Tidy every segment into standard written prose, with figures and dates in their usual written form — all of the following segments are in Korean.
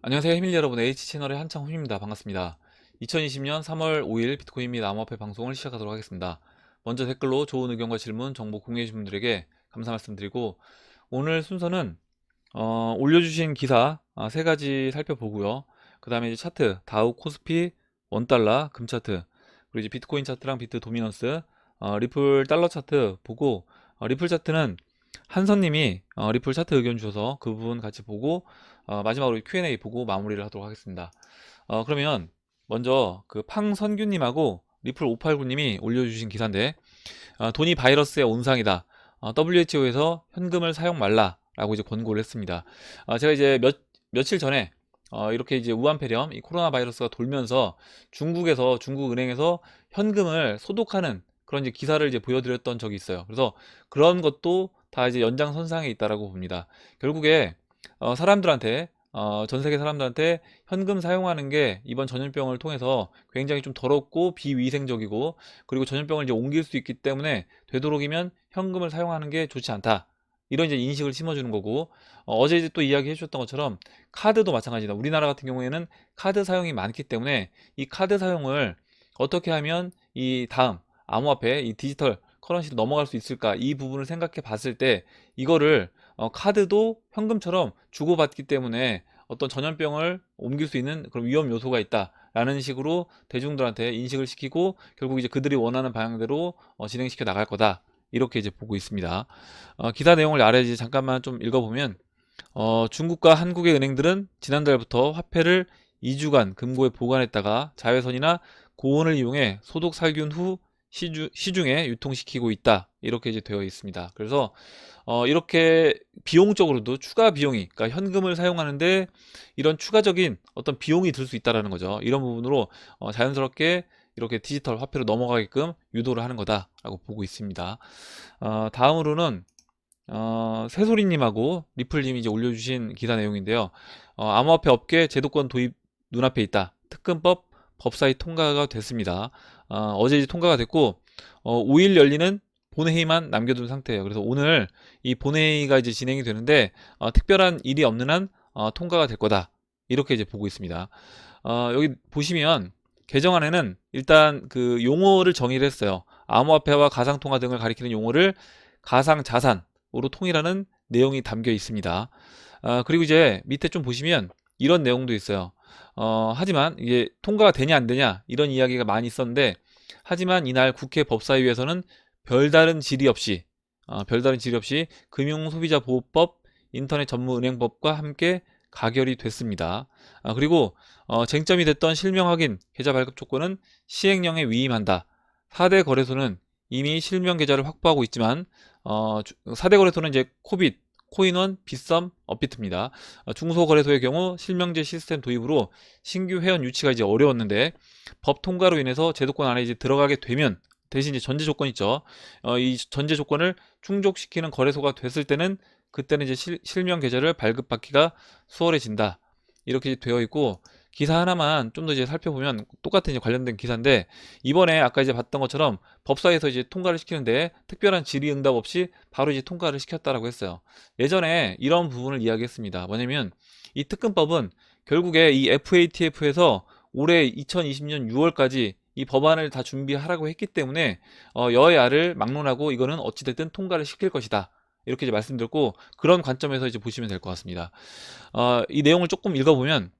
안녕하세요 해밀리 여러분, H채널의 한창훈입니다. 반갑습니다. 2020년 3월 5일 비트코인 및 암호화폐 방송을 시작하도록 하겠습니다. 먼저 댓글로 좋은 의견과 질문, 정보 공유해주신 분들에게 감사 말씀드리고, 오늘 순서는 올려주신 기사 세 가지 살펴보고요. 그 다음에 이제 차트, 다우, 코스피, 원달러, 금 차트, 그리고 이제 비트코인 차트랑 비트 도미넌스, 리플 달러 차트 보고, 리플 차트는 한선님이 리플 차트 의견 주셔서 그 부분 같이 보고, 마지막으로 Q&A 보고 마무리를 하도록 하겠습니다. 그러면 먼저 그 팡선규님하고 리플 589님이 올려주신 기사인데, 돈이 바이러스의 온상이다. WHO에서 현금을 사용 말라라고 이제 권고를 했습니다. 제가 이제 며칠 전에 이렇게 이제 우한폐렴, 이 코로나 바이러스가 돌면서 중국에서 중국은행에서 현금을 소독하는 그런 이제 기사를 이제 보여드렸던 적이 있어요. 그래서 그런 것도 다 이제 연장선상에 있다라고 봅니다. 결국에 사람들한테 전 세계 사람들한테 현금 사용하는 게 이번 전염병을 통해서 굉장히 좀 더럽고 비위생적이고, 그리고 전염병을 이제 옮길 수 있기 때문에 되도록이면 현금을 사용하는 게 좋지 않다. 이런 이제 인식을 심어주는 거고, 어제 이제 또 이야기해 주셨던 것처럼 카드도 마찬가지다. 우리나라 같은 경우에는 카드 사용이 많기 때문에 이 카드 사용을 어떻게 하면 이 다음 암호화폐, 이 디지털 커런시로 넘어갈 수 있을까, 이 부분을 생각해 봤을 때 이거를 카드도 현금처럼 주고받기 때문에 어떤 전염병을 옮길 수 있는 그런 위험 요소가 있다라는 식으로 대중들한테 인식을 시키고, 결국 이제 그들이 원하는 방향대로 진행시켜 나갈 거다, 이렇게 이제 보고 있습니다. 기사 내용을 아래 이제 잠깐만 좀 읽어보면, 중국과 한국의 은행들은 지난달부터 화폐를 2주간 금고에 보관했다가 자외선이나 고온을 이용해 소독 살균 후 시중에 유통시키고 있다, 이렇게 이제 되어 있습니다. 그래서 이렇게 비용적으로도 추가 비용이, 그러니까 현금을 사용하는데 이런 추가적인 어떤 비용이 들 수 있다라는 거죠. 이런 부분으로 자연스럽게 이렇게 디지털 화폐로 넘어가게끔 유도를 하는 거다라고 보고 있습니다. 다음으로는 새소리님하고 리플님이 이제 올려주신 기사 내용인데요. 암호화폐 업계 제도권 도입 눈앞에 있다. 특근법 법사위 통과가 됐습니다. 어제 이제 통과가 됐고, 5일 열리는 본회의만 남겨둔 상태예요. 그래서 오늘 이 본회의가 이제 진행이 되는데, 특별한 일이 없는 한 통과가 될 거다, 이렇게 이제 보고 있습니다. 여기 보시면 개정안에는 일단 그 용어를 정의를 했어요. 암호화폐와 가상통화 등을 가리키는 용어를 가상자산으로 통일하는 내용이 담겨 있습니다. 그리고 이제 밑에 좀 보시면 이런 내용도 있어요. 하지만 이게 통과가 되냐 안 되냐 이런 이야기가 많이 있었는데, 하지만 이날 국회 법사위에서는 별다른 질의 없이 금융소비자보호법, 인터넷 전문은행법과 함께 가결이 됐습니다. 그리고 쟁점이 됐던 실명 확인 계좌 발급 조건은 시행령에 위임한다. 4대 거래소는 이미 실명 계좌를 확보하고 있지만, 4대 거래소는 이제 코빗, 코인원, 빗썸, 업비트입니다. 중소거래소의 경우 실명제 시스템 도입으로 신규 회원 유치가 이제 어려웠는데, 법 통과로 인해서 제도권 안에 이제 들어가게 되면, 대신 이제 전제 조건 있죠. 이 전제 조건을 충족시키는 거래소가 됐을 때는, 그때는 이제 실명 계좌를 발급받기가 수월해진다, 이렇게 되어 있고, 기사 하나만 좀 더 이제 살펴보면 똑같은 이제 관련된 기사인데, 이번에 아까 이제 봤던 것처럼 법사에서 이제 통과를 시키는데 특별한 질의응답 없이 바로 이제 통과를 시켰다라고 했어요. 예전에 이런 부분을 이야기했습니다. 뭐냐면 이 특근법은 결국에 이 FATF에서 올해 2020년 6월까지 이 법안을 다 준비하라고 했기 때문에 여야를 막론하고 이거는 어찌됐든 통과를 시킬 것이다, 이렇게 이제 말씀드렸고, 그런 관점에서 이제 보시면 될 것 같습니다. 이 내용을 조금 읽어보면,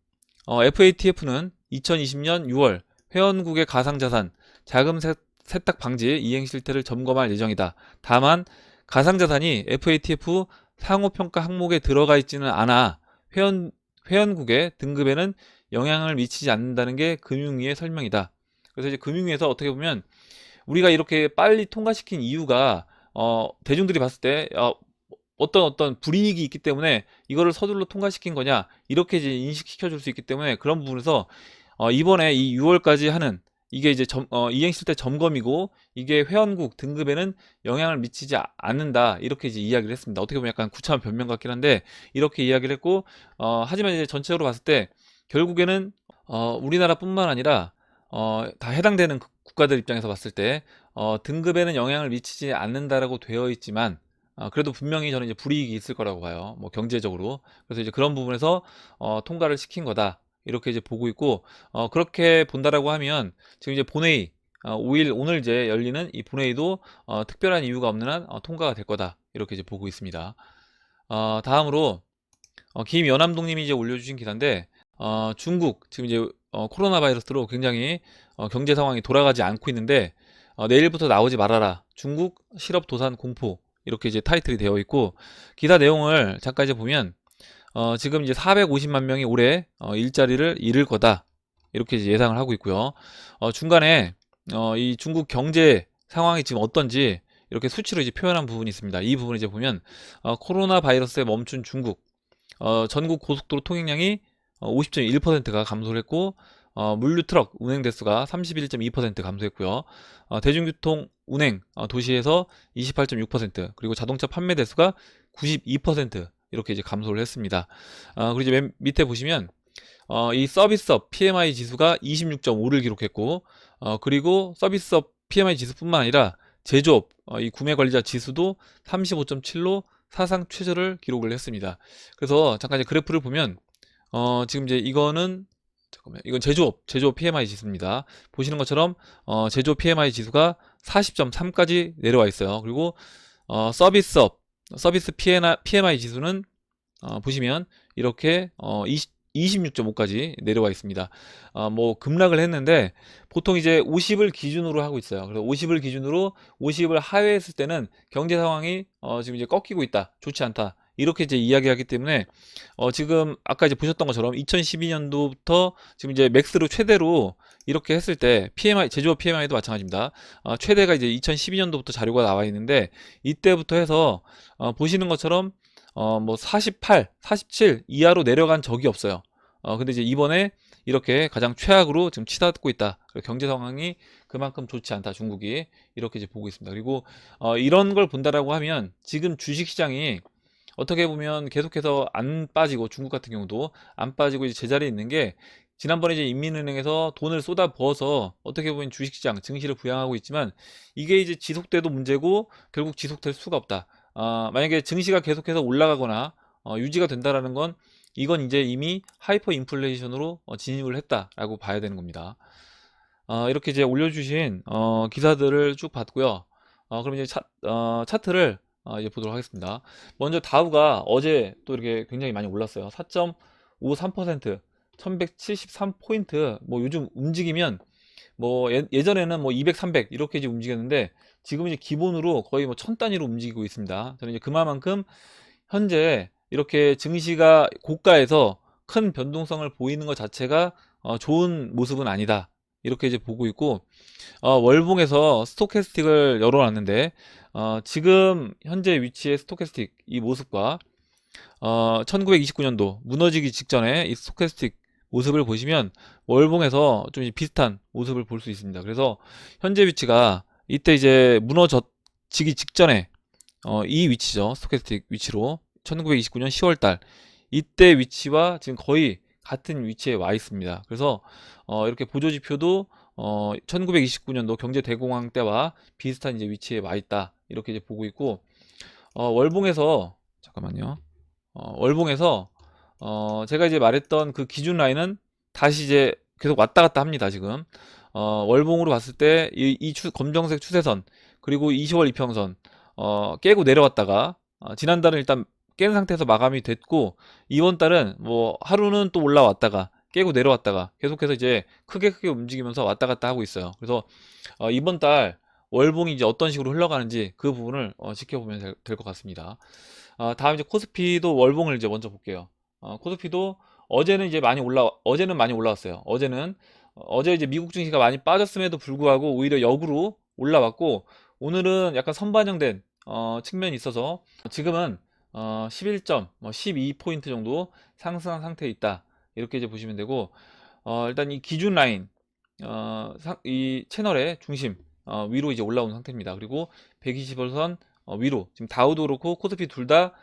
FATF는 2020년 6월 회원국의 가상자산 자금 세탁 방지 이행 실태를 점검할 예정이다. 다만 가상자산이 FATF 상호평가 항목에 들어가 있지는 않아 회원국의 등급에는 영향을 미치지 않는다는 게 금융위의 설명이다. 그래서 이제 금융위에서 어떻게 보면 우리가 이렇게 빨리 통과시킨 이유가, 대중들이 봤을 때 어떤 불이익이 있기 때문에 이거를 서둘러 통과시킨 거냐, 이렇게 이제 인식시켜 줄 수 있기 때문에, 그런 부분에서 이번에 이 6월까지 하는 이게 이제 이행실 때 점검이고, 이게 회원국 등급에는 영향을 미치지 않는다, 이렇게 이제 이야기를 했습니다. 어떻게 보면 약간 구차한 변명 같긴 한데 이렇게 이야기를 했고, 하지만 이제 전체적으로 봤을 때 결국에는 우리나라뿐만 아니라 다 해당되는 국가들 입장에서 봤을 때 등급에는 영향을 미치지 않는다라고 되어 있지만, 그래도 분명히 저는 이제 불이익이 있을 거라고 봐요. 뭐 경제적으로. 그래서 이제 그런 부분에서 통과를 시킨 거다. 이렇게 이제 보고 있고, 그렇게 본다라고 하면 지금 이제 본회의 5일 오늘 이제 열리는 이 본회의도 특별한 이유가 없는 한 통과가 될 거다. 이렇게 이제 보고 있습니다. 다음으로 김연암동님이 이제 올려주신 기사인데, 중국 지금 이제 코로나 바이러스로 굉장히 경제 상황이 돌아가지 않고 있는데, 내일부터 나오지 말아라. 중국 실업 도산 공포. 이렇게 이제 타이틀이 되어 있고, 기사 내용을 잠깐 이제 보면, 지금 이제 450만 명이 올해 일자리를 잃을 거다. 이렇게 이제 예상을 하고 있고요. 중간에 이 중국 경제 상황이 지금 어떤지 이렇게 수치로 이제 표현한 부분이 있습니다. 이 부분을 이제 보면 코로나 바이러스에 멈춘 중국, 전국 고속도로 통행량이 50.1%가 감소를 했고, 물류 트럭 운행 대수가 31.2% 감소했고요. 대중교통 운행 도시에서 28.6%, 그리고 자동차 판매 대수가 92% 이렇게 이제 감소를 했습니다. 그리고 이제 맨 밑에 보시면 이 서비스업 PMI 지수가 26.5를 기록했고, 그리고 서비스업 PMI 지수뿐만 아니라 제조업 이 구매 관리자 지수도 35.7로 사상 최저를 기록을 했습니다. 그래서 잠깐 이제 그래프를 보면 지금 이제 이거는 잠깐만, 이건 제조업 PMI 지수입니다. 보시는 것처럼 제조업 PMI 지수가 40.3까지 내려와 있어요. 그리고 서비스 PMI 지수는 보시면 이렇게 26.5까지 내려와 있습니다. 뭐 급락을 했는데 보통 이제 50을 기준으로 하고 있어요. 그래서 50을 기준으로 50을 하회했을 때는 경제 상황이 지금 이제 꺾이고 있다, 좋지 않다. 이렇게 이제 이야기하기 때문에 지금 아까 이제 보셨던 것처럼 2012년도부터 지금 이제 맥스로 최대로 이렇게 했을 때 PMI 제조업 PMI도 마찬가지입니다. 최대가 이제 2012년도부터 자료가 나와 있는데 이때부터 해서 보시는 것처럼 뭐 48, 47 이하로 내려간 적이 없어요. 근데 이제 이번에 이렇게 가장 최악으로 지금 치닫고 있다. 경제 상황이 그만큼 좋지 않다. 중국이 이렇게 이제 보고 있습니다. 그리고 이런 걸 본다라고 하면 지금 주식 시장이 어떻게 보면 계속해서 안 빠지고, 중국 같은 경우도 안 빠지고 이제 제자리에 있는 게, 지난번에 이제 인민은행에서 돈을 쏟아 부어서 어떻게 보면 주식시장 증시를 부양하고 있지만 이게 이제 지속돼도 문제고 결국 지속될 수가 없다. 만약에 증시가 계속해서 올라가거나 유지가 된다라는 건 이건 이제 이미 하이퍼 인플레이션으로 진입을 했다라고 봐야 되는 겁니다. 이렇게 이제 올려주신 기사들을 쭉 봤고요. 그럼 이제 차트를 이제 보도록 하겠습니다. 먼저 다우가 어제 또 이렇게 굉장히 많이 올랐어요. 4.53%, 1173포인트. 뭐 요즘 움직이면 뭐 예전에는 뭐 200, 300 이렇게 이제 움직였는데 지금 이제 기본으로 거의 뭐 1000단위로 움직이고 있습니다. 저는 이제 그만큼 현재 이렇게 증시가 고가에서 큰 변동성을 보이는 것 자체가 좋은 모습은 아니다. 이렇게 이제 보고 있고, 월봉에서 스토캐스틱을 열어놨는데 지금 현재 위치의 스토캐스틱 이 모습과 1929년도 무너지기 직전에 이 스토캐스틱 모습을 보시면 월봉에서 좀 비슷한 모습을 볼 수 있습니다. 그래서 현재 위치가 이때 이제 무너지기 직전에 이 위치죠. 스토캐스틱 위치로 1929년 10월달 이때 위치와 지금 거의 같은 위치에 와 있습니다. 그래서 이렇게 보조지표도 1929년도 경제 대공황 때와 비슷한 이제 위치에 와 있다. 이렇게 이제 보고 있고, 월봉에서 잠깐만요. 월봉에서 제가 이제 말했던 그 기준 라인은 다시 이제 계속 왔다 갔다 합니다. 지금 월봉으로 봤을 때 이 검정색 추세선 그리고 20월 이평선 깨고 내려왔다가 지난달은 일단 깬 상태에서 마감이 됐고, 이번 달은 뭐 하루는 또 올라왔다가 깨고 내려왔다가 계속해서 이제 크게 움직이면서 왔다 갔다 하고 있어요. 그래서 이번 달 월봉이 이제 어떤 식으로 흘러가는지 그 부분을 지켜보면 될 것 같습니다. 다음 이제 코스피도 월봉을 이제 먼저 볼게요. 코스피도 어제는 많이 올라왔어요. 어제 이제 미국 증시가 많이 빠졌음에도 불구하고 오히려 역으로 올라왔고, 오늘은 약간 선반영된 측면이 있어서 지금은 12포인트 정도 상승한 상태에 있다. 이렇게 이제 보시면 되고, 일단 이 기준 라인, 이 채널의 중심, 위로 이제 올라온 상태입니다. 그리고 120일선 위로, 지금 다우도 그렇고 코스피 둘 다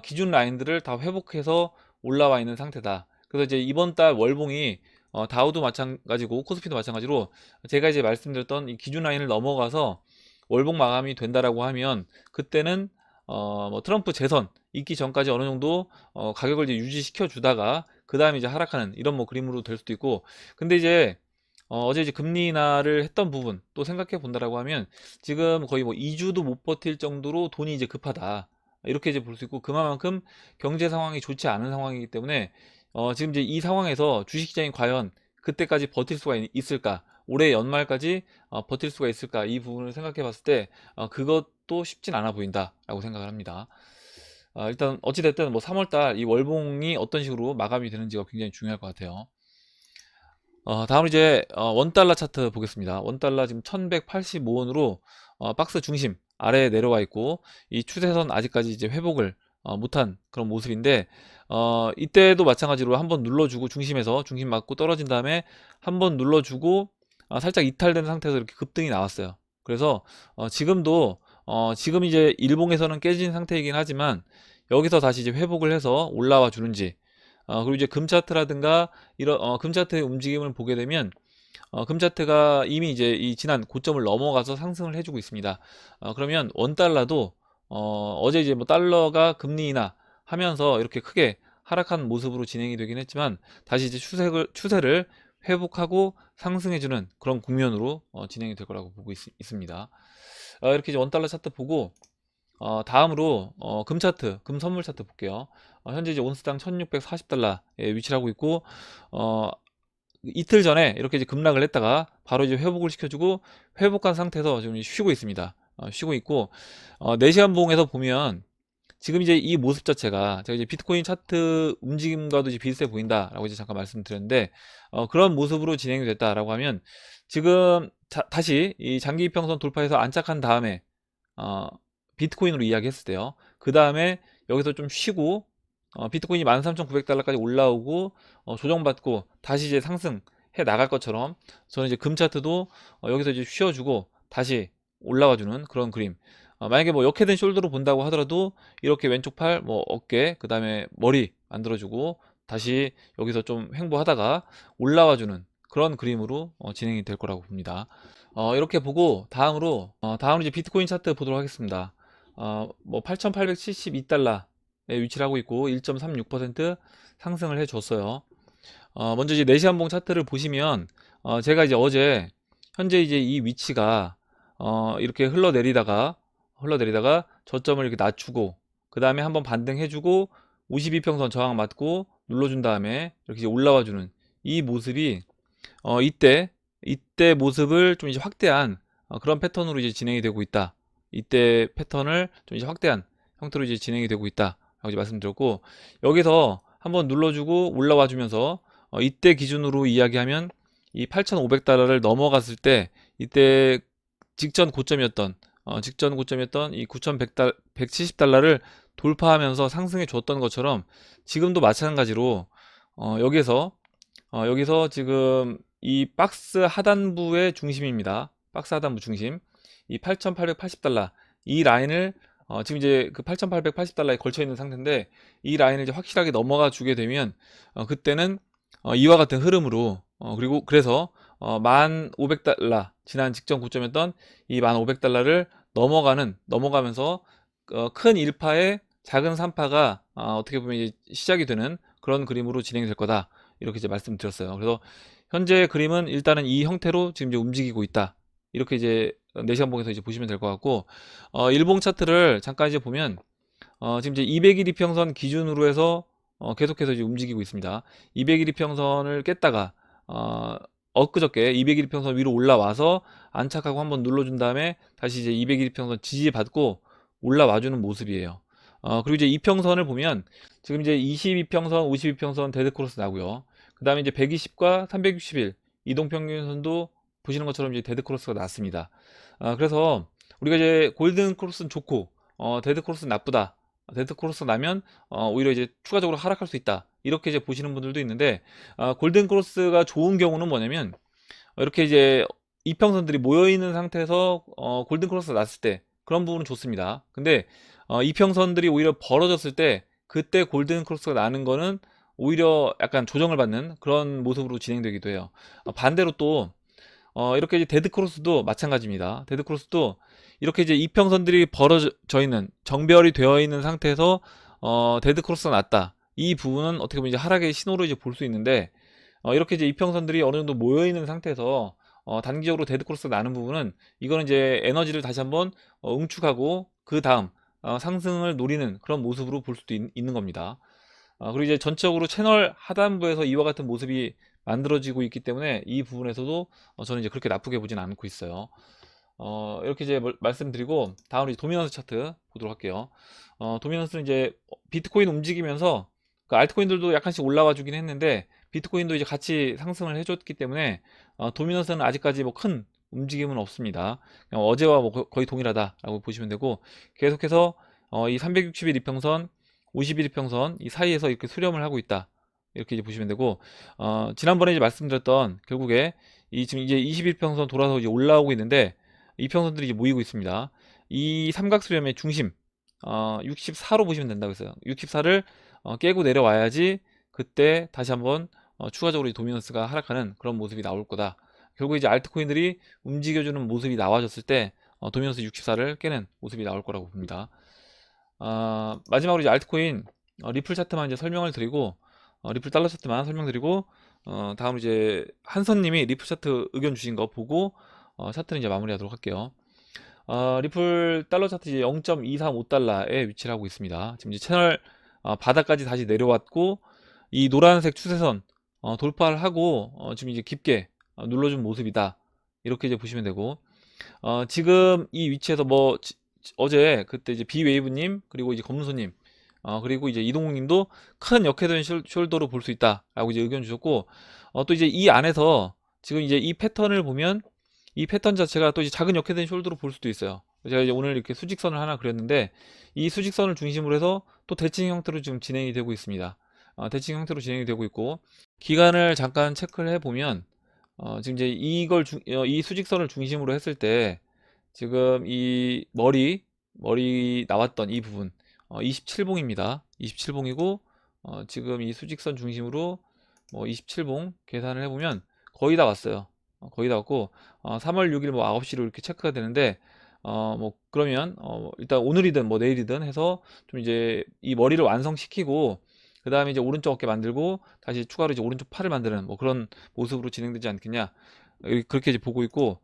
기준 라인들을 다 회복해서 올라와 있는 상태다. 그래서 이제 이번 달 월봉이 다우도 마찬가지고 코스피도 마찬가지로 제가 이제 말씀드렸던 이 기준 라인을 넘어가서 월봉 마감이 된다라고 하면 그때는 뭐 트럼프 재선 있기 전까지 어느 정도 가격을 이제 유지시켜 주다가 그 다음에 이제 하락하는 이런 뭐 그림으로 될 수도 있고. 근데 이제 어제 이제 금리 인하를 했던 부분 또 생각해 본다라고 하면 지금 거의 뭐 2주도 못 버틸 정도로 돈이 이제 급하다, 이렇게 이제 볼 수 있고, 그만큼 경제 상황이 좋지 않은 상황이기 때문에 지금 이제 이 상황에서 주식시장이 과연 그때까지 버틸 수가 있을까, 올해 연말까지 버틸 수가 있을까, 이 부분을 생각해 봤을 때 그것도 쉽진 않아 보인다라고 생각을 합니다. 일단 어찌됐든 뭐 3월달 이 월봉이 어떤 식으로 마감이 되는지가 굉장히 중요할 것 같아요. 다음으로 이제 원달러 차트 보겠습니다. 원달러 지금 1185원으로 박스 중심 아래에 내려와 있고, 이 추세선 아직까지 이제 회복을 못한 그런 모습인데, 이때도 마찬가지로 한번 눌러주고 중심에서 중심 맞고 떨어진 다음에 한번 눌러주고 살짝 이탈된 상태에서 이렇게 급등이 나왔어요. 그래서 지금도 지금 이제 일봉에서는 깨진 상태이긴 하지만 여기서 다시 이제 회복을 해서 올라와 주는지, 그리고 이제 금 차트라든가 이런 금 차트의 움직임을 보게 되면 금 차트가 이미 이제 이 지난 고점을 넘어가서 상승을 해주고 있습니다. 그러면 원 달러도 어제 이제 뭐 달러가 금리 인하 하면서 이렇게 크게 하락한 모습으로 진행이 되긴 했지만 다시 이제 추세를 회복하고 상승해주는 그런 국면으로 진행이 될 거라고 보고 있습니다. 이렇게 이제 원 달러 차트 보고 다음으로 금 차트, 금 선물 차트 볼게요. 현재 이제 온스당 1640달러에 위치를 하고 있고, 이틀 전에 이렇게 이제 급락을 했다가 바로 이제 회복을 시켜주고 회복한 상태에서 지금 쉬고 있습니다. 쉬고 있고, 4시간 봉에서 보면 지금 이제 이 모습 자체가 제가 이제 비트코인 차트 움직임과도 이제 비슷해 보인다라고 이제 잠깐 말씀드렸는데, 그런 모습으로 진행이 됐다라고 하면 지금 다시 이 장기 이평선 돌파해서 안착한 다음에 비트코인으로 이야기했을 때요. 그 다음에 여기서 좀 쉬고 비트코인이 13,900달러까지 올라오고 조정받고 다시 이제 상승해 나갈 것처럼, 저는 이제 금 차트도 여기서 이제 쉬어주고 다시 올라와주는 그런 그림. 만약에 뭐 역헤드 숄더로 본다고 하더라도 이렇게 왼쪽 팔, 뭐 어깨, 그 다음에 머리 만들어주고 다시 여기서 좀 횡보하다가 올라와주는 그런 그림으로 진행이 될 거라고 봅니다. 이렇게 보고 다음으로 이제 비트코인 차트 보도록 하겠습니다. 뭐 8,872달러에 위치를 하고 있고 1.36% 상승을 해줬어요. 먼저 이제 4시간 봉 차트를 보시면 제가 이제 어제 현재 이제 이 위치가 이렇게 흘러내리다가 저점을 이렇게 낮추고 그 다음에 한번 반등해주고 52평선 저항 맞고 눌러준 다음에 이렇게 이제 올라와주는 이 모습이 이때 모습을 좀 이제 확대한 그런 패턴으로 이제 진행이 되고 있다. 이때 패턴을 좀 이제 확대한 형태로 이제 진행이 되고 있다 라고 이제 말씀드렸고, 여기서 한번 눌러주고 올라와 주면서 이때 기준으로 이야기하면 이 8,500달러를 넘어갔을 때 이때 직전 고점이었던 이 9,170달러를 돌파하면서 상승해 줬던 것처럼 지금도 마찬가지로 여기서 지금 이 박스 하단부의 중심입니다. 박스 하단부 중심, 이 8,880달러 이 라인을 지금 이제 그 8,880달러에 걸쳐 있는 상태인데, 이 라인을 이제 확실하게 넘어가 주게 되면 그때는 이와 같은 흐름으로 그리고 그래서 1,500달러, 지난 직전 고점이었던 이 1,500달러를 넘어가면서 큰 1파에 작은 3파가 어떻게 보면 이제 시작이 되는 그런 그림으로 진행이 될 거다, 이렇게 이제 말씀드렸어요. 그래서 현재 그림은 일단은 이 형태로 지금 이제 움직이고 있다, 이렇게 이제 4시간 봉에서 이제 보시면 될 것 같고, 일봉 차트를 잠깐 이제 보면 지금 이제 200일 이평선 기준으로 해서 계속해서 이제 움직이고 있습니다. 200일 이평선을 깼다가 엊그저께 200일 이평선 위로 올라와서 안착하고 한번 눌러준 다음에 다시 이제 200일 이평선 지지받고 올라와주는 모습이에요. 그리고 이제 이평선을 보면 지금 이제 22평선, 52평선 데드크로스 나고요. 그 다음에 이제 120과 360일 이동평균선도 보시는 것처럼 이제 데드크로스가 났습니다. 그래서 우리가 이제 골든크로스는 좋고 데드크로스는 나쁘다, 데드크로스 나면 오히려 이제 추가적으로 하락할 수 있다, 이렇게 이제 보시는 분들도 있는데, 골든크로스가 좋은 경우는 뭐냐면 이렇게 이제 이평선들이 모여있는 상태에서 골든크로스가 났을 때 그런 부분은 좋습니다. 근데 이평선들이 오히려 벌어졌을 때 그때 골든크로스가 나는 거는 오히려 약간 조정을 받는 그런 모습으로 진행되기도 해요. 반대로 또 이렇게 이제 데드크로스도 마찬가지입니다. 데드크로스도 이렇게 이제 이평선들이 벌어져 있는, 정별이 되어 있는 상태에서 데드크로스가 났다. 이 부분은 어떻게 보면 이제 하락의 신호로 이제 볼 수 있는데, 이렇게 이제 이평선들이 어느 정도 모여 있는 상태에서 단기적으로 데드크로스가 나는 부분은, 이거는 이제 에너지를 다시 한번 응축하고 그 다음 상승을 노리는 그런 모습으로 볼 수도 있는 겁니다. 그리고 이제 전체적으로 채널 하단부에서 이와 같은 모습이 만들어지고 있기 때문에 이 부분에서도 저는 이제 그렇게 나쁘게 보진 않고 있어요. 이렇게 이제 말씀드리고, 다음으로 이제 도미넌스 차트 보도록 할게요. 도미넌스는 이제 비트코인 움직이면서 그 알트코인들도 약간씩 올라와 주긴 했는데, 비트코인도 이제 같이 상승을 해줬기 때문에 도미넌스는 아직까지 뭐 큰 움직임은 없습니다. 그냥 어제와 뭐 거의 동일하다라고 보시면 되고, 계속해서 이 360일 이평선, 50일 이평선 이 사이에서 이렇게 수렴을 하고 있다, 이렇게 이제 보시면 되고, 지난번에 이제 말씀드렸던, 결국에 이 지금 이제 21평선 돌아서 이제 올라오고 있는데, 이평선들이 이제 모이고 있습니다. 이 삼각수렴의 중심 64로 보시면 된다고 했어요. 64를 깨고 내려와야지 그때 다시 한번 추가적으로 도미넌스가 하락하는 그런 모습이 나올 거다. 결국 이제 알트코인들이 움직여주는 모습이 나와졌을 때 도미넌스 64를 깨는 모습이 나올 거라고 봅니다. 마지막으로 이제 알트코인 리플 차트만 이제 설명을 드리고, 리플 달러 차트만 설명드리고, 다음으로 이제 한선님이 리플 차트 의견 주신 거 보고 차트는 이제 마무리하도록 할게요. 리플 달러 차트 이제 0.235달러에 위치를 하고 있습니다. 지금 이제 채널 바닥까지 다시 내려왔고, 이 노란색 추세선 돌파를 하고 지금 이제 깊게 눌러준 모습이다, 이렇게 이제 보시면 되고, 지금 이 위치에서 뭐 어제 그때 이제 비웨이브님, 그리고 이제 검소님, 그리고 이제 이동욱님도 큰 역회전 숄더로 볼 수 있다라고 이제 의견 주셨고, 또 이제 이 안에서 지금 이제 이 패턴을 보면, 이 패턴 자체가 또 이제 작은 역회전 숄더로 볼 수도 있어요. 제가 이제 오늘 이렇게 수직선을 하나 그렸는데, 이 수직선을 중심으로 해서 또 대칭 형태로 지금 진행이 되고 있습니다. 대칭 형태로 진행이 되고 있고, 기간을 잠깐 체크를 해보면, 지금 이제 이 수직선을 중심으로 했을 때, 지금 이 머리 나왔던 이 부분 27봉입니다. 27봉이고, 지금 이 수직선 중심으로 27봉 계산을 해보면 거의 다 왔어요. 거의 다 왔고, 3월 6일 뭐 9시로 이렇게 체크가 되는데, 뭐 그러면 일단 오늘이든 뭐 내일이든 해서 좀 이제 이 머리를 완성시키고, 그 다음에 이제 오른쪽 어깨 만들고 다시 추가로 이제 오른쪽 팔을 만드는 뭐 그런 모습으로 진행되지 않겠냐, 그렇게 이제 보고 있고,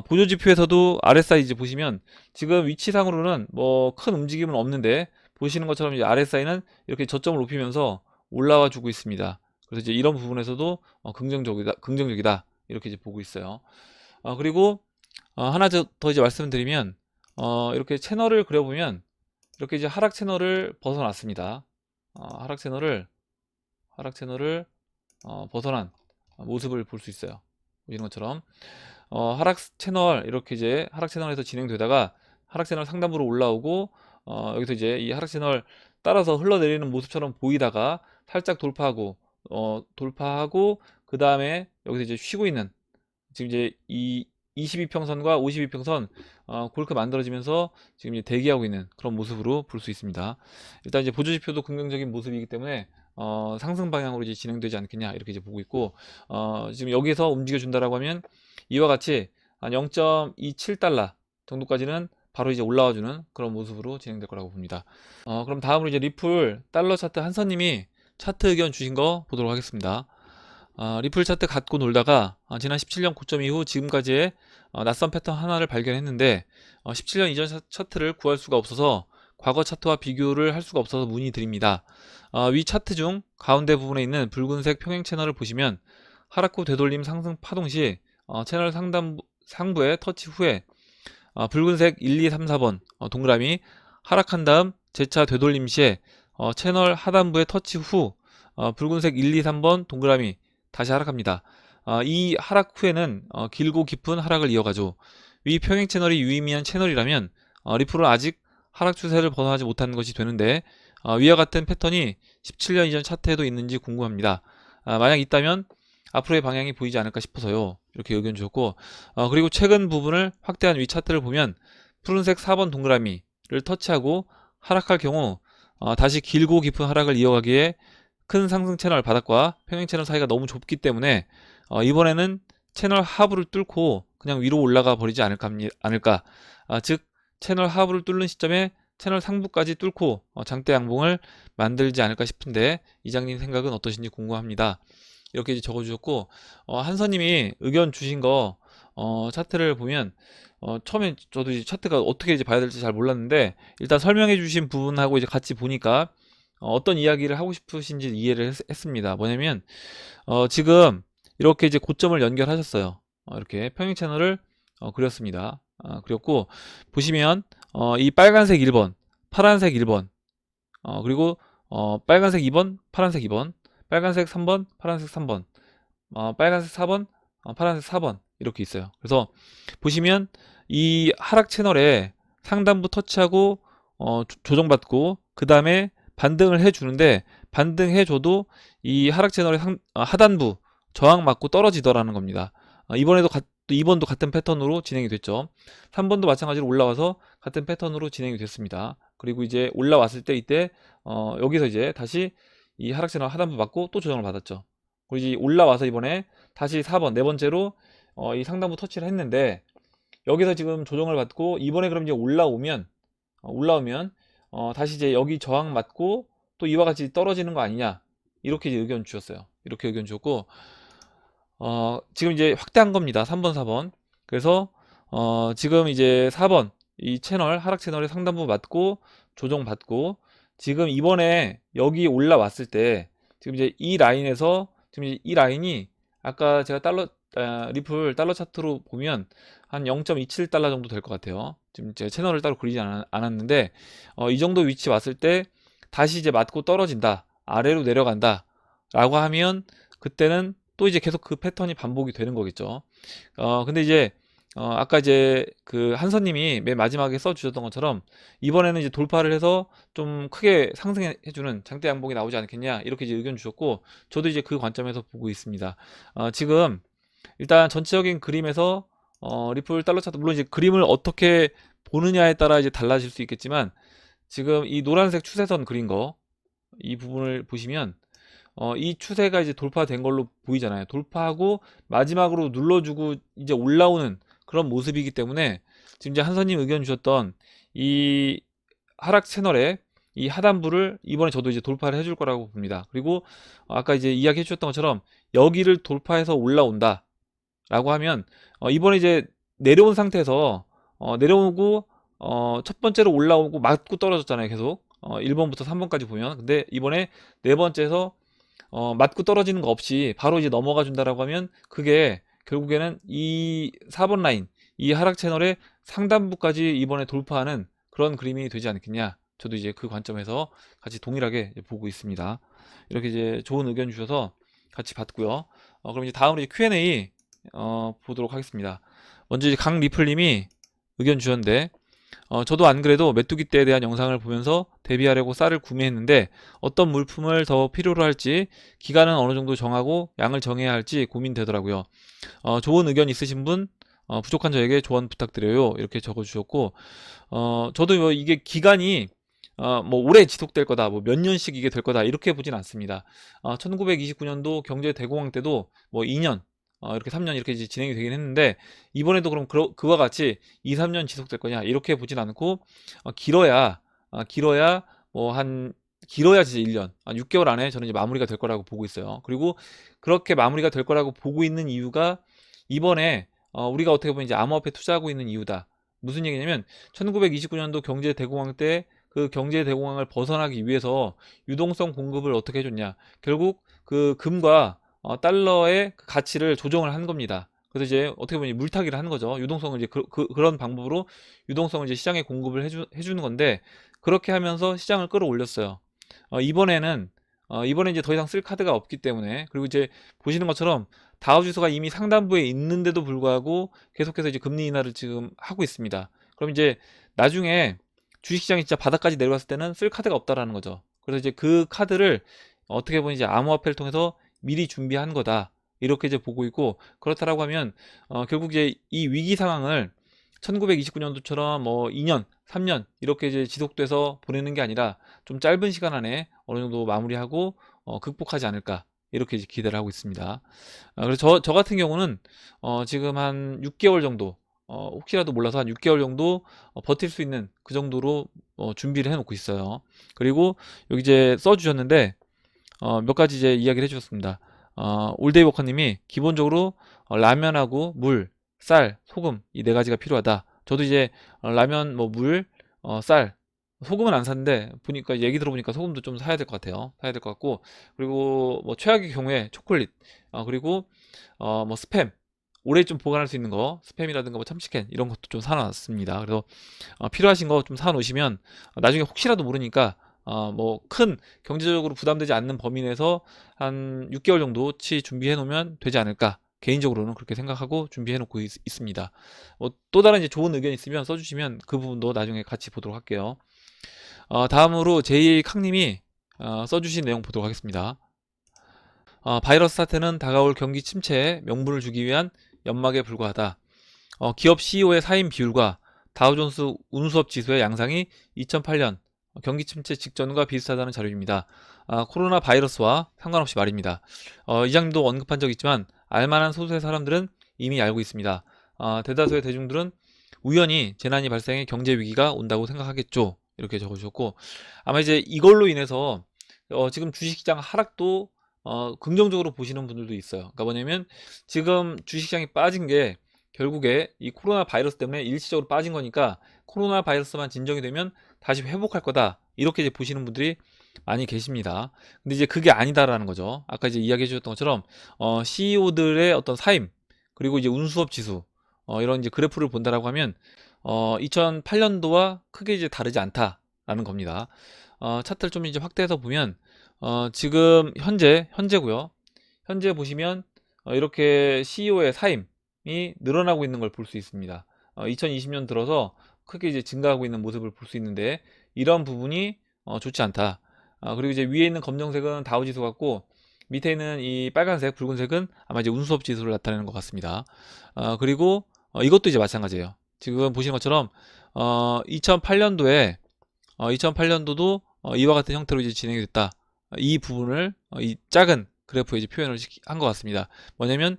보조지표에서도 RSI 이제 보시면 지금 위치상으로는 뭐 큰 움직임은 없는데, 보시는 것처럼 이제 RSI는 이렇게 저점을 높이면서 올라와 주고 있습니다. 그래서 이제 이런 부분에서도 긍정적이다 이렇게 이제 보고 있어요. 그리고 하나 더 이제 말씀드리면, 이렇게 채널을 그려보면 이렇게 이제 하락 채널을 벗어났습니다. 하락 채널을 벗어난 모습을 볼 수 있어요. 보시는 것처럼 하락 채널, 이렇게 이제 하락 채널에서 진행되다가 하락 채널 상단부로 올라오고, 여기서 이제 이 하락 채널 따라서 흘러내리는 모습처럼 보이다가 살짝 돌파하고 그 다음에 여기서 이제 쉬고 있는, 지금 이제 이 22평선과 52평선 그렇게 만들어지면서 지금 이제 대기하고 있는 그런 모습으로 볼 수 있습니다. 일단 이제 보조지표도 긍정적인 모습이기 때문에 상승 방향으로 이제 진행되지 않겠냐, 이렇게 이제 보고 있고, 지금 여기서 움직여 준다라고 하면 이와 같이 한 0.27달러 정도까지는 바로 이제 올라와주는 그런 모습으로 진행될 거라고 봅니다. 그럼 다음으로 이제 리플 달러 차트 한선님이 차트 의견 주신 거 보도록 하겠습니다. 리플 차트 갖고 놀다가 지난 17년 고점 이후 지금까지의 낯선 패턴 하나를 발견했는데, 17년 이전 차트를 구할 수가 없어서 과거 차트와 비교를 할 수가 없어서 문의드립니다. 위 차트 중 가운데 부분에 있는 붉은색 평행 채널을 보시면 하락 후 되돌림 상승 파동 시 채널 상부에 터치 후에 붉은색 1, 2, 3, 4번 동그라미 하락한 다음 재차 되돌림 시에 채널 하단부에 터치 후 붉은색 1, 2, 3번 동그라미 다시 하락합니다. 이 하락 후에는 길고 깊은 하락을 이어가죠. 위 평행 채널이 유의미한 채널이라면 리플은 아직 하락 추세를 벗어나지 못한 것이 되는데, 위와 같은 패턴이 17년 이전 차트에도 있는지 궁금합니다. 만약 있다면 앞으로의 방향이 보이지 않을까 싶어서요, 이렇게 의견 주셨고, 그리고 최근 부분을 확대한 위 차트를 보면 푸른색 4번 동그라미를 터치하고 하락할 경우 다시 길고 깊은 하락을 이어가기에 큰 상승 채널 바닥과 평행 채널 사이가 너무 좁기 때문에 이번에는 채널 하부를 뚫고 그냥 위로 올라가 버리지 않을까. 즉 채널 하부를 뚫는 시점에 채널 상부까지 뚫고 장대 양봉을 만들지 않을까 싶은데 이장님 생각은 어떠신지 궁금합니다. 이렇게 이제 적어주셨고, 한서님이 의견 주신 거 차트를 보면 처음에 저도 이제 차트가 어떻게 이제 봐야 될지 잘 몰랐는데 일단 설명해 주신 부분하고 이제 같이 보니까 어떤 이야기를 하고 싶으신지 이해를 했습니다. 뭐냐면 지금 이렇게 이제 고점을 연결하셨어요. 이렇게 평행 채널을 그렸습니다. 그렸고 보시면 이 빨간색 1번, 파란색 1번, 그리고 빨간색 2번, 파란색 2번, 빨간색 3번, 파란색 3번, 빨간색 4번, 파란색 4번 이렇게 있어요. 그래서 보시면 이 하락 채널에 상단부 터치하고 조정받고 그 다음에 반등을 해주는데 반등해줘도 이 하락 채널의 하단부 저항 맞고 떨어지더라는 겁니다. 이번에도 2번도 같은 패턴으로 진행이 됐죠. 3번도 마찬가지로 올라와서 같은 패턴으로 진행이 됐습니다. 그리고 이제 올라왔을 때 이때 여기서 이제 다시 이 하락 채널 하단부 맞고 또 조정을 받았죠. 그리고 이제 올라와서 이번에 다시 4번 네 번째로 이 상단부 터치를 했는데 여기서 지금 조정을 받고 이번에 그럼 이제 올라오면 다시 이제 여기 저항 맞고 또 이와 같이 떨어지는 거 아니냐 이렇게 이제 의견 주셨어요. 이렇게 의견 주셨고 지금 이제 확대한 겁니다. 3번 4번. 그래서 지금 이제 4번 이 채널 하락 채널의 상단부 맞고 조정 받고 지금 이번에 여기 올라왔을 때 지금 이제 이 라인에서 지금 이제 이 라인이 아까 제가 리플 달러 차트로 보면 한 0.27달러 정도 될 것 같아요. 지금 제가 채널을 따로 그리지 않았는데 이 정도 위치 왔을 때 다시 이제 맞고 떨어진다, 아래로 내려간다 라고 하면 그때는 또 이제 계속 그 패턴이 반복이 되는 거겠죠. 근데 이제 아까 이제 그 한서님이 맨 마지막에 써주셨던 것처럼 이번에는 이제 돌파를 해서 좀 크게 상승해주는 장대 양봉이 나오지 않겠냐 이렇게 이제 의견 주셨고 저도 이제 그 관점에서 보고 있습니다. 지금 일단 전체적인 그림에서 리플 달러 차트 물론 이제 그림을 어떻게 보느냐에 따라 이제 달라질 수 있겠지만 지금 이 노란색 추세선 그린 거 이 부분을 보시면 이 추세가 이제 돌파된 걸로 보이잖아요. 돌파하고 마지막으로 눌러주고 이제 올라오는 그런 모습이기 때문에 지금 이제 한선님 의견 주셨던 이 하락 채널에 이 하단부를 이번에 저도 이제 돌파를 해줄 거라고 봅니다. 그리고 아까 이제 이야기해 주셨던 것처럼 여기를 돌파해서 올라온다 라고 하면 이번에 이제 내려온 상태에서 내려오고 첫 번째로 올라오고 맞고 떨어졌잖아요. 계속 1번부터 3번까지 보면 근데 이번에 네 번째에서 맞고 떨어지는 거 없이 바로 이제 넘어가 준다라고 하면 그게 결국에는 이 4번 라인 이 하락 채널의 상단부까지 이번에 돌파하는 그런 그림이 되지 않겠냐. 저도 이제 그 관점에서 같이 동일하게 보고 있습니다. 이렇게 이제 좋은 의견 주셔서 같이 봤고요. 그럼 이제 다음으로 이제 Q&A 보도록 하겠습니다. 먼저 이제 강리플님이 의견 주셨는데 저도 안 그래도 메뚜기 떼에 대한 영상을 보면서 대비하려고 쌀을 구매했는데 어떤 물품을 더 필요로 할지 기간은 어느 정도 정하고 양을 정해야 할지 고민되더라고요. 좋은 의견 있으신 분 부족한 저에게 조언 부탁드려요. 이렇게 적어주셨고 저도 뭐 이게 기간이 뭐 오래 지속될 거다, 뭐 몇 년씩 이게 될 거다 이렇게 보진 않습니다. 1929년도 경제 대공황 때도 뭐 2년 이렇게 3년 이렇게 이제 진행이 되긴 했는데 이번에도 그럼 그와 같이 2, 3년 지속될 거냐 이렇게 보진 않고 길어야 뭐 한 길어야 진짜 1년, 6개월 안에 저는 이제 마무리가 될 거라고 보고 있어요. 그리고 그렇게 마무리가 될 거라고 보고 있는 이유가 이번에 우리가 어떻게 보면 이제 암호화폐 투자하고 있는 이유다. 무슨 얘기냐면 1929년도 경제 대공황 때 그 경제 대공황을 벗어나기 위해서 유동성 공급을 어떻게 해줬냐. 결국 그 금과 달러의 그 가치를 조정을 한 겁니다. 그래서 이제 어떻게 보면 물타기를 하는 거죠. 유동성을 이제 그런 방법으로 유동성을 이제 시장에 공급을 해주는 건데 그렇게 하면서 시장을 끌어올렸어요. 이번에 이제 더 이상 쓸 카드가 없기 때문에 그리고 이제 보시는 것처럼 다우 지수가 이미 상단부에 있는데도 불구하고 계속해서 이제 금리 인하를 지금 하고 있습니다. 그럼 이제 나중에 주식시장이 진짜 바닥까지 내려갔을 때는 쓸 카드가 없다라는 거죠. 그래서 이제 그 카드를 어떻게 보면 이제 암호화폐를 통해서 미리 준비한 거다. 이렇게 이제 보고 있고 그렇다라고 하면 결국 이제 이 위기 상황을 1929년도처럼 뭐 2년, 3년 이렇게 이제 지속돼서 보내는 게 아니라 좀 짧은 시간 안에 어느 정도 마무리하고 극복하지 않을까 이렇게 이제 기대를 하고 있습니다. 그래서 저 같은 경우는 지금 한 6개월 정도, 혹시라도 몰라서 한 6개월 정도 버틸 수 있는 그 정도로 준비를 해 놓고 있어요. 그리고 여기 이제 써주셨는데 몇 가지 이제 이야기를 해주셨습니다. 올데이 워커님이 기본적으로 라면하고 물, 쌀, 소금 이 네 가지가 필요하다. 저도 이제 라면, 뭐 물, 쌀, 소금은 안 샀는데 보니까 얘기 들어보니까 소금도 좀 사야 될 것 같아요. 사야 될 것 같고, 그리고 뭐 최악의 경우에 초콜릿, 그리고 뭐 스팸, 오래 좀 보관할 수 있는 거, 스팸이라든가 뭐 참치캔 이런 것도 좀 사놨습니다. 그래서 필요하신 거 좀 사놓으시면 나중에 혹시라도 모르니까 뭐 큰 경제적으로 부담되지 않는 범위 내에서 한 6개월 정도치 준비해 놓으면 되지 않을까, 개인적으로는 그렇게 생각하고 준비해 놓고 있습니다. 또 다른 이제 좋은 의견 있으면 써주시면 그 부분도 나중에 같이 보도록 할게요. 다음으로 제이 캉님이 써주신 내용 보도록 하겠습니다. 바이러스 사태는 다가올 경기 침체에 명분을 주기 위한 연막에 불과하다. 기업 CEO의 사임 비율과 다우존스 운수업 지수의 양상이 2008년 경기 침체 직전과 비슷하다는 자료입니다. 코로나 바이러스와 상관없이 말입니다. 이장님도 언급한 적 있지만 알만한 소수의 사람들은 이미 알고 있습니다. 대다수의 대중들은 우연히 재난이 발생해 경제 위기가 온다고 생각하겠죠. 이렇게 적어주셨고, 아마 이제 이걸로 인해서 지금 주식시장 하락도 긍정적으로 보시는 분들도 있어요. 그러니까 뭐냐면 지금 주식시장이 빠진 게 결국에 이 코로나 바이러스 때문에 일시적으로 빠진 거니까 코로나 바이러스만 진정이 되면 다시 회복할 거다, 이렇게 이제 보시는 분들이 많이 계십니다. 근데 이제 그게 아니다라는 거죠. 아까 이제 이야기해 주셨던 것처럼 CEO들의 어떤 사임, 그리고 이제 운수업 지수, 이런 이제 그래프를 본다라고 하면 2008년도와 크게 이제 다르지 않다라는 겁니다. 차트를 좀 이제 확대해서 보면 지금 현재고요. 현재 보시면 이렇게 CEO의 사임이 늘어나고 있는 걸 볼 수 있습니다. 2020년 들어서 크게 이제 증가하고 있는 모습을 볼 수 있는데, 이런 부분이 좋지 않다. 그리고 이제 위에 있는 검정색은 다우지수 같고, 밑에 있는 이 빨간색, 붉은색은 아마 이제 운수업 지수를 나타내는 것 같습니다. 그리고 이것도 이제 마찬가지예요. 지금 보시는 것처럼 2008년도에 2008년도도 이와 같은 형태로 이제 진행이 됐다. 이 부분을 이 작은 그래프에 이제 표현을 한 것 같습니다. 뭐냐면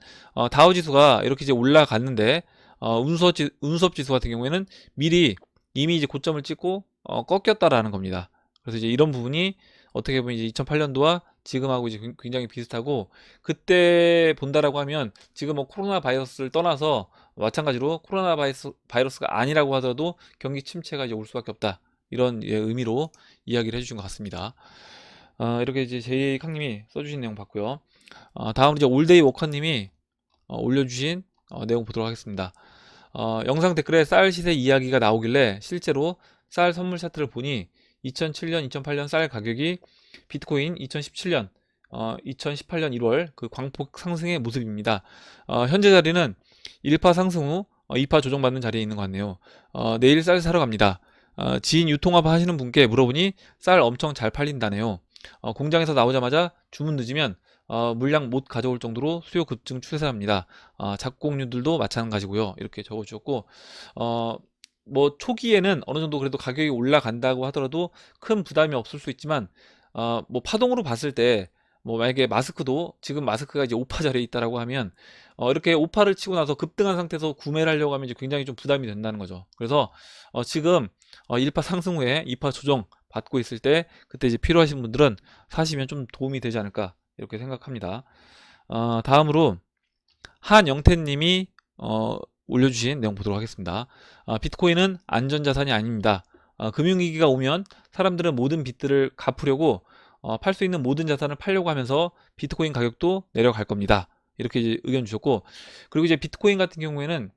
다우 지수가 이렇게 이제 올라갔는데 운수업 지수 같은 경우에는 미리 이미 이제 고점을 찍고 꺾였다라는 겁니다. 그래서 이제 이런 부분이 어떻게 보면 이제 2008년도와 지금하고 이제 굉장히 비슷하고, 그때 본다라고 하면 지금 뭐 코로나 바이러스를 떠나서 마찬가지로 코로나 바이러스가 아니라고 하더라도 경기 침체가 이제 올 수밖에 없다, 이런 의미로 이야기를 해주신 것 같습니다. 이렇게 이제 제이 캉님이 써주신 내용 봤고요. 다음으로 이제 올데이 워커님이 올려주신 내용 보도록 하겠습니다. 영상 댓글에 쌀 시세 이야기가 나오길래 실제로 쌀 선물 차트를 보니 2007년, 2008년 쌀 가격이 비트코인 2017년, 2018년 1월 그 광폭 상승의 모습입니다. 현재 자리는 1파 상승 후 2파 조정받는 자리에 있는 것 같네요. 내일 쌀 사러 갑니다. 지인 유통업 하시는 분께 물어보니 쌀 엄청 잘 팔린다네요. 공장에서 나오자마자 주문 늦으면 물량 못 가져올 정도로 수요 급증 추세랍니다. 작곡류들도 마찬가지고요. 이렇게 적어주셨고, 뭐 초기에는 어느 정도 그래도 가격이 올라간다고 하더라도 큰 부담이 없을 수 있지만, 뭐 파동으로 봤을 때, 뭐 만약에 마스크도 지금 마스크가 이제 5파 자리에 있다라고 하면 이렇게 5파를 치고 나서 급등한 상태에서 구매를 하려고 하면 이제 굉장히 좀 부담이 된다는 거죠. 그래서 지금 1파 상승 후에 2파 조정 받고 있을 때 그때 이제 필요하신 분들은 사시면 좀 도움이 되지 않을까, 이렇게 생각합니다. 다음으로 한영태님이 올려주신 내용 보도록 하겠습니다. 비트코인은 안전자산이 아닙니다. 금융위기가 오면 사람들은 모든 빚들을 갚으려고 팔 수 있는 모든 자산을 팔려고 하면서 비트코인 가격도 내려갈 겁니다. 이렇게 이제 의견 주셨고, 그리고 이제 비트코인 같은 경우에는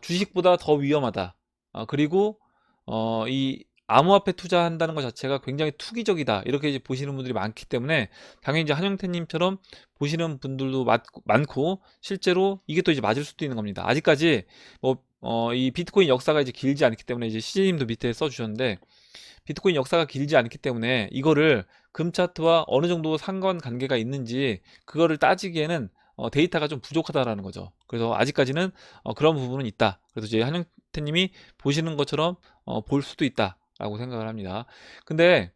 주식보다 더 위험하다. 그리고 이 암호화폐 투자한다는 것 자체가 굉장히 투기적이다, 이렇게 이제 보시는 분들이 많기 때문에 당연히 이제 한영태님처럼 보시는 분들도 많고, 실제로 이게 또 이제 맞을 수도 있는 겁니다. 아직까지 뭐 이 비트코인 역사가 이제 길지 않기 때문에, 이제 시즈님도 밑에 써주셨는데, 비트코인 역사가 길지 않기 때문에 이거를 금 차트와 어느 정도 상관관계가 있는지 그거를 따지기에는 데이터가 좀 부족하다라는 거죠. 그래서 아직까지는 그런 부분은 있다. 그래서 이제 한영태님이 보시는 것처럼 볼 수도 있다라고 생각을 합니다. 근데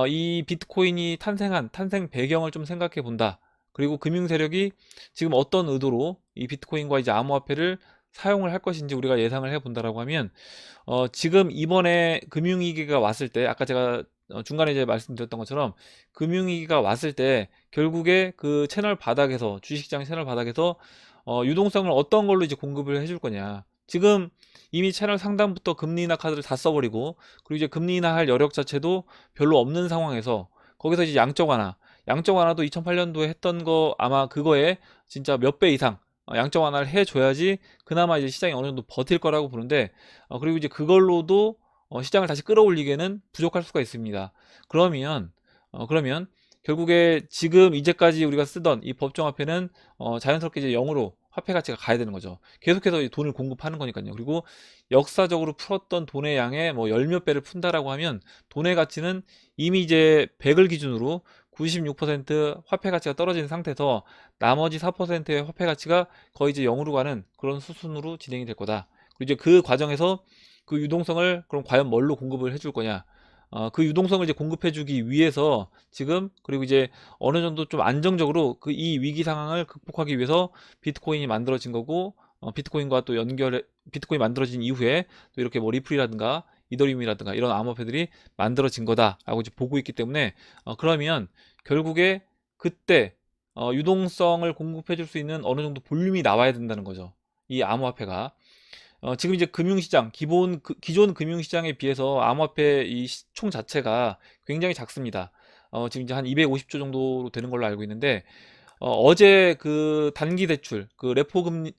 이 비트코인이 탄생 배경을 좀 생각해 본다. 그리고 금융 세력이 지금 어떤 의도로 이 비트코인과 이제 암호화폐를 사용을 할 것인지 우리가 예상을 해 본다라고 하면, 지금 이번에 금융위기가 왔을 때, 아까 제가 중간에 이제 말씀드렸던 것처럼 금융위기가 왔을 때 결국에 그 채널 바닥에서, 주식시장 채널 바닥에서 유동성을 어떤 걸로 이제 공급을 해줄 거냐. 지금 이미 채널 상단부터 금리 인하 카드를 다 써버리고, 그리고 이제 금리 인하할 여력 자체도 별로 없는 상황에서 거기서 이제 양적 완화도 2008년도에 했던 거 아마 그거에 진짜 몇 배 이상 양적 완화를 해줘야지 그나마 이제 시장이 어느 정도 버틸 거라고 보는데, 그리고 이제 그걸로도 시장을 다시 끌어올리기에는 부족할 수가 있습니다. 그러면 결국에 지금 이제까지 우리가 쓰던 이 법정화폐는 자연스럽게 이제 0으로 화폐 가치가 가야 되는 거죠. 계속해서 돈을 공급하는 거니까요. 그리고 역사적으로 풀었던 돈의 양의 뭐 열 몇 배를 푼다라고 하면 돈의 가치는 이미 이제 100을 기준으로 96% 화폐 가치가 떨어진 상태에서 나머지 4%의 화폐 가치가 거의 이제 0으로 가는 그런 수순으로 진행이 될 거다. 그리고 이제 그 과정에서 그 유동성을 그럼 과연 뭘로 공급을 해줄 거냐? 그 유동성을 이제 공급해주기 위해서 지금, 그리고 이제 어느 정도 좀 안정적으로 그 이 위기 상황을 극복하기 위해서 비트코인이 만들어진 거고, 비트코인과 또 비트코인 만들어진 이후에 또 이렇게 뭐 리플이라든가 이더리움이라든가 이런 암호화폐들이 만들어진 거다라고 이제 보고 있기 때문에, 그러면 결국에 그때 유동성을 공급해 줄 수 있는 어느 정도 볼륨이 나와야 된다는 거죠. 이 암호화폐가. 지금 이제 금융시장, 기존 금융시장에 비해서 암호화폐 이 총 자체가 굉장히 작습니다. 지금 이제 한 250조 정도로 되는 걸로 알고 있는데, 어제 그 단기 대출, 그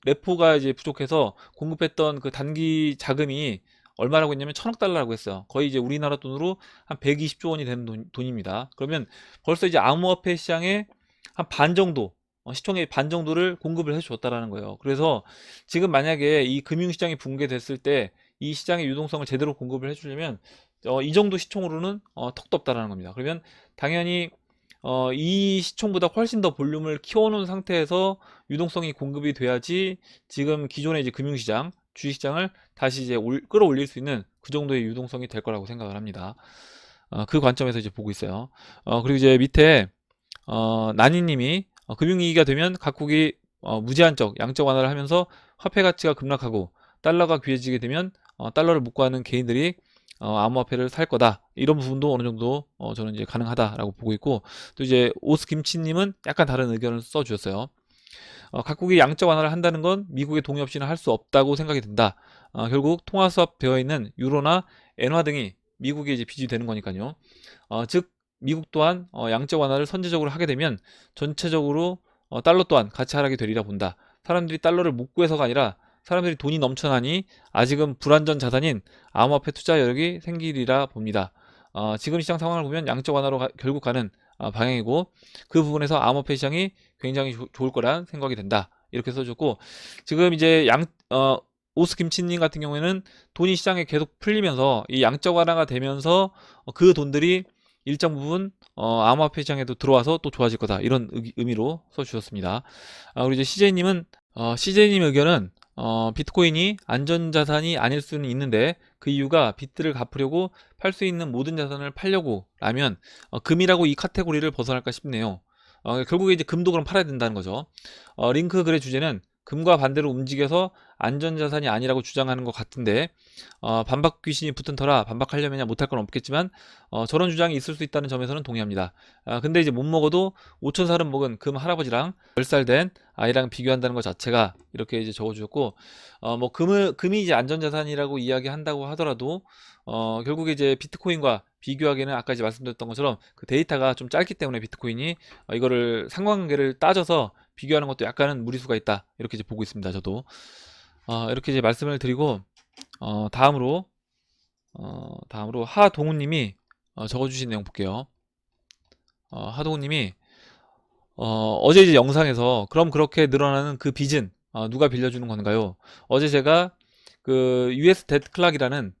레포가 이제 부족해서 공급했던 그 단기 자금이 얼마라고 했냐면 1000억 달러라고 했어요. 거의 이제 우리나라 돈으로 한 120조 원이 되는 돈입니다. 그러면 벌써 이제 암호화폐 시장에 한 반 정도, 시총의 반 정도를 공급을 해줬다라는 거예요. 그래서 지금 만약에 이 금융시장이 붕괴됐을 때 이 시장의 유동성을 제대로 공급을 해주려면 이 정도 시총으로는 턱도 없다라는 겁니다. 그러면 당연히 이 시총보다 훨씬 더 볼륨을 키워놓은 상태에서 유동성이 공급이 돼야지 지금 기존의 이제 금융시장, 주식시장을 다시 이제 끌어올릴 수 있는 그 정도의 유동성이 될 거라고 생각을 합니다. 그 관점에서 이제 보고 있어요. 그리고 이제 밑에 나니님이 금융위기가 되면 각국이 무제한적 양적 완화를 하면서 화폐 가치가 급락하고 달러가 귀해지게 되면 달러를 못 구하는 개인들이 암호화폐를 살 거다. 이런 부분도 어느 정도 저는 이제 가능하다라고 보고 있고, 또 이제 오스김치님은 약간 다른 의견을 써주셨어요. 각국이 양적 완화를 한다는 건 미국의 동의 없이는 할 수 없다고 생각이 든다. 결국 통화 수합 되어 있는 유로나 엔화 등이 미국에 이제 빚이 되는 거니까요. 즉 미국 또한 양적 완화를 선제적으로 하게 되면 전체적으로 달러 또한 가치 하락이 되리라 본다. 사람들이 달러를 못 구해서가 아니라 사람들이 돈이 넘쳐나니 아직은 불안전 자산인 암호화폐 투자 여력이 생기리라 봅니다. 지금 시장 상황을 보면 양적 완화로 결국 가는 방향이고, 그 부분에서 암호화폐 시장이 굉장히 좋을 거란 생각이 된다. 이렇게 써줬고, 지금 이제 오스 김치님 같은 경우에는 돈이 시장에 계속 풀리면서 이 양적 완화가 되면서 그 돈들이 일정 부분 암호화폐 시장에도 들어와서 또 좋아질 거다. 이런 의미로 써주셨습니다. 그리고 이제 CJ님 의견은 비트코인이 안전자산이 아닐 수는 있는데 그 이유가 빚들을 갚으려고 팔 수 있는 모든 자산을 팔려고 라면 금이라고 이 카테고리를 벗어날까 싶네요. 결국에 이제 금도 그럼 팔아야 된다는 거죠. 링크 글의 주제는 금과 반대로 움직여서 안전자산이 아니라고 주장하는 것 같은데, 반박 귀신이 붙은 터라 반박하려면 못할 건 없겠지만 저런 주장이 있을 수 있다는 점에서는 동의합니다. 근데 이제 못 먹어도 5,000살은 먹은 금 할아버지랑 10살 된 아이랑 비교한다는 것 자체가 이렇게 이제 적어주셨고, 뭐 금이 이제 안전자산이라고 이야기한다고 하더라도 결국에 이제 비트코인과 비교하기에는 아까 이제 말씀드렸던 것처럼 그 데이터가 좀 짧기 때문에 비트코인이 이거를 상관관계를 따져서 비교하는 것도 약간은 무리수가 있다, 이렇게 이제 보고 있습니다. 저도 이렇게 이제 말씀을 드리고, 다음으로 하동우님이 적어주신 내용 볼게요. 하동우님이 어제 이제 영상에서 그럼 그렇게 늘어나는 그 빚은 누가 빌려주는 건가요? 어제 제가 그 US 데트 클락이라는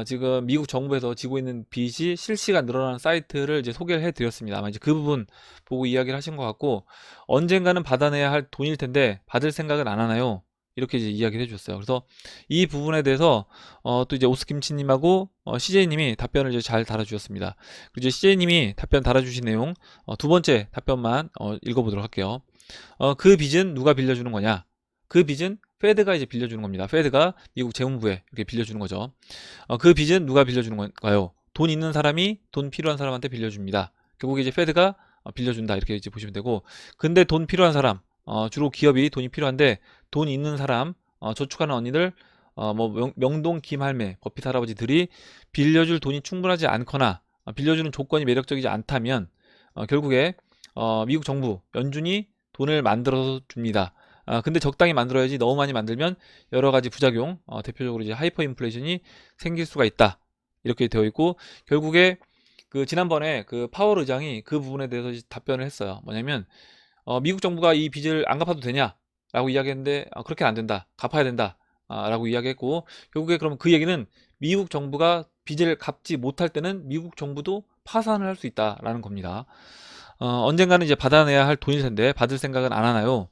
지금 미국 정부에서 지고 있는 빚이 실시간 늘어나는 사이트를 이제 소개를 해드렸습니다. 아마 이제 그 부분 보고 이야기를 하신 것 같고, 언젠가는 받아내야 할 돈일 텐데 받을 생각은 안 하나요? 이렇게 이제 이야기를 해주셨어요. 그래서 이 부분에 대해서 또 이제 오스김치님하고 CJ님이 답변을 이제 잘 달아주셨습니다. 그리고 이제 CJ님이 답변 달아주신 내용 두 번째 답변만 읽어보도록 할게요. 그 빚은 누가 빌려주는 거냐? 그 빚은 페드가 이제 빌려주는 겁니다. 페드가 미국 재무부에 이렇게 빌려주는 거죠. 그 빚은 누가 빌려주는 건가요? 돈 있는 사람이 돈 필요한 사람한테 빌려줍니다. 결국에 이제 페드가 빌려준다 이렇게 이제 보시면 되고, 근데 돈 필요한 사람, 주로 기업이 돈이 필요한데 돈 있는 사람, 저축하는 언니들, 뭐 명동 김할매, 버핏 할아버지들이 빌려줄 돈이 충분하지 않거나 빌려주는 조건이 매력적이지 않다면 결국에 미국 정부 연준이 돈을 만들어서 줍니다. 근데 적당히 만들어야지 너무 많이 만들면 여러 가지 부작용, 대표적으로 이제 하이퍼 인플레이션이 생길 수가 있다. 이렇게 되어 있고, 결국에 그 지난번에 그 파월 의장이 그 부분에 대해서 이제 답변을 했어요. 뭐냐면 미국 정부가 이 빚을 안 갚아도 되냐? 라고 이야기했는데 그렇게는 안 된다. 갚아야 된다. 라고 이야기했고, 결국에 그럼 그 얘기는 미국 정부가 빚을 갚지 못할 때는 미국 정부도 파산을 할 수 있다라는 겁니다. 언젠가는 이제 받아내야 할 돈일 텐데 받을 생각은 안 하나요?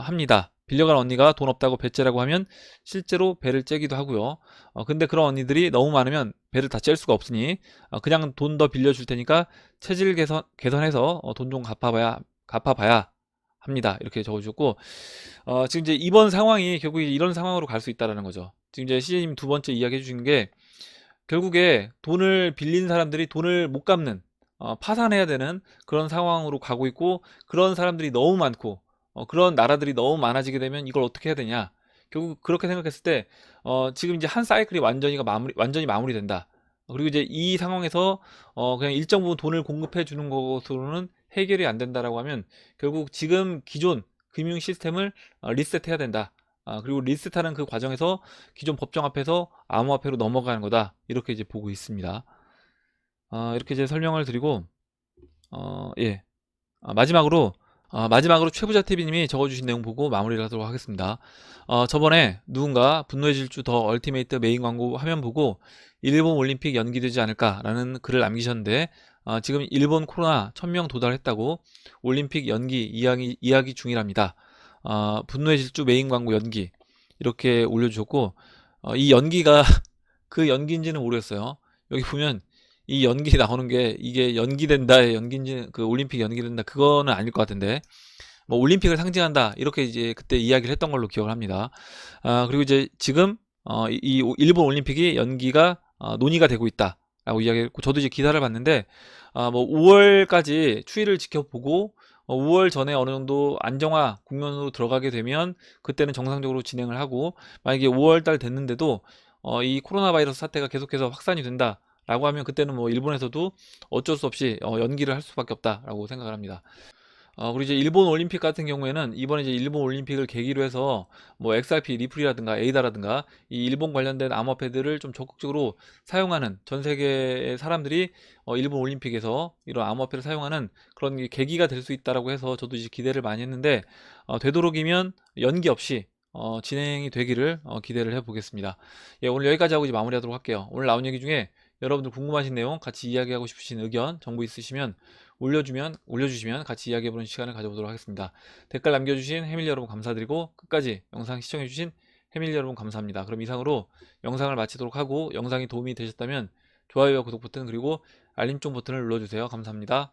합니다. 빌려간 언니가 돈 없다고 배째라고 하면 실제로 배를 째기도 하고요. 근데 그런 언니들이 너무 많으면 배를 다 째일 수가 없으니 그냥 돈 더 빌려줄 테니까 체질 개선해서 돈 좀 갚아봐야 합니다. 이렇게 적어주셨고, 지금 이제 이번 상황이 결국 이런 상황으로 갈 수 있다라는 거죠. 지금 이제 CJ님 두 번째 이야기 해주신 게 결국에 돈을 빌린 사람들이 돈을 못 갚는 파산해야 되는 그런 상황으로 가고 있고, 그런 사람들이 너무 많고 그런 나라들이 너무 많아지게 되면 이걸 어떻게 해야 되냐. 결국 그렇게 생각했을 때 지금 이제 한 사이클이 완전히 마무리된다. 그리고 이제 이 상황에서 그냥 일정 부분 돈을 공급해 주는 것으로는 해결이 안 된다라고 하면 결국 지금 기존 금융 시스템을 리셋해야 된다. 그리고 리셋하는 그 과정에서 기존 법정 앞에서 암호화폐로 넘어가는 거다. 이렇게 이제 보고 있습니다. 이렇게 이제 설명을 드리고, 예. 마지막으로 최부자 TV님이 적어주신 내용 보고 마무리를 하도록 하겠습니다. 저번에 누군가 분노의 질주 더 얼티메이트 메인 광고 화면 보고 일본 올림픽 연기되지 않을까라는 글을 남기셨는데, 지금 일본 코로나 1000명 도달했다고 올림픽 연기 이야기 중이랍니다. 분노의 질주 메인 광고 연기 이렇게 올려주셨고, 이 연기가 그 연기인지는 모르겠어요. 여기 보면 이 연기 나오는 게 이게 연기된다의 연기인지 그 올림픽 연기된다 그거는 아닐 것 같은데, 뭐 올림픽을 상징한다 이렇게 이제 그때 이야기를 했던 걸로 기억을 합니다. 그리고 이제 지금 이 일본 올림픽이 연기가 논의가 되고 있다라고 이야기했고, 저도 이제 기사를 봤는데 뭐 5월까지 추이를 지켜보고 5월 전에 어느 정도 안정화 국면으로 들어가게 되면 그때는 정상적으로 진행을 하고, 만약에 5월 달 됐는데도 이 코로나 바이러스 사태가 계속해서 확산이 된다 라고 하면 그때는 뭐 일본에서도 어쩔 수 없이 연기를 할 수밖에 없다라고 생각을 합니다. 그리고 이제 일본 올림픽 같은 경우에는 이번에 이제 일본 올림픽을 계기로 해서 뭐 XRP 리플이라든가 에이다라든가 이 일본 관련된 암호화폐들을 좀 적극적으로 사용하는 전 세계의 사람들이 일본 올림픽에서 이런 암호화폐를 사용하는 그런 계기가 될 수 있다라고 해서 저도 이제 기대를 많이 했는데 되도록이면 연기 없이 진행이 되기를 기대를 해보겠습니다. 예, 오늘 여기까지 하고 이제 마무리하도록 할게요. 오늘 나온 얘기 중에 여러분들 궁금하신 내용, 같이 이야기하고 싶으신 의견, 정보 있으시면 올려주시면 같이 이야기해보는 시간을 가져보도록 하겠습니다. 댓글 남겨주신 해밀리 여러분 감사드리고, 끝까지 영상 시청해주신 해밀리 여러분 감사합니다. 그럼 이상으로 영상을 마치도록 하고, 영상이 도움이 되셨다면 좋아요와 구독 버튼 그리고 알림종 버튼을 눌러주세요. 감사합니다.